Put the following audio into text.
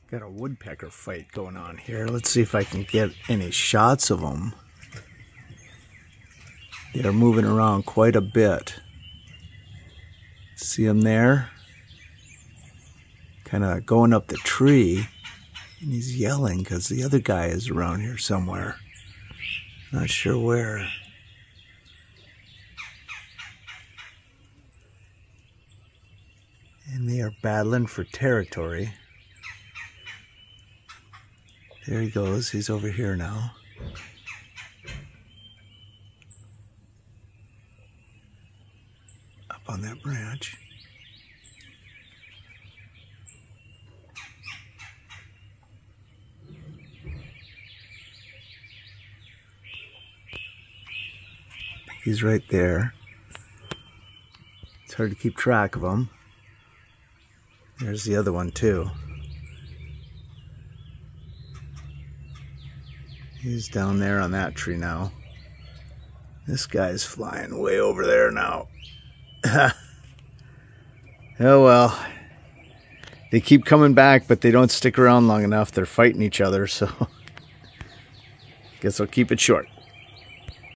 Got a woodpecker fight going on here. Let's see if I can get any shots of them. They're moving around quite a bit. See them there? Kind of going up the tree. And he's yelling because the other guy is around here somewhere. Not sure where. And they are battling for territory. There he goes. He's over here now. Up on that branch. He's right there. It's hard to keep track of him. There's the other one too. He's down there on that tree now. This guy's flying way over there now. Oh well. They keep coming back, but they don't stick around long enough. They're fighting each other, so guess I'll keep it short.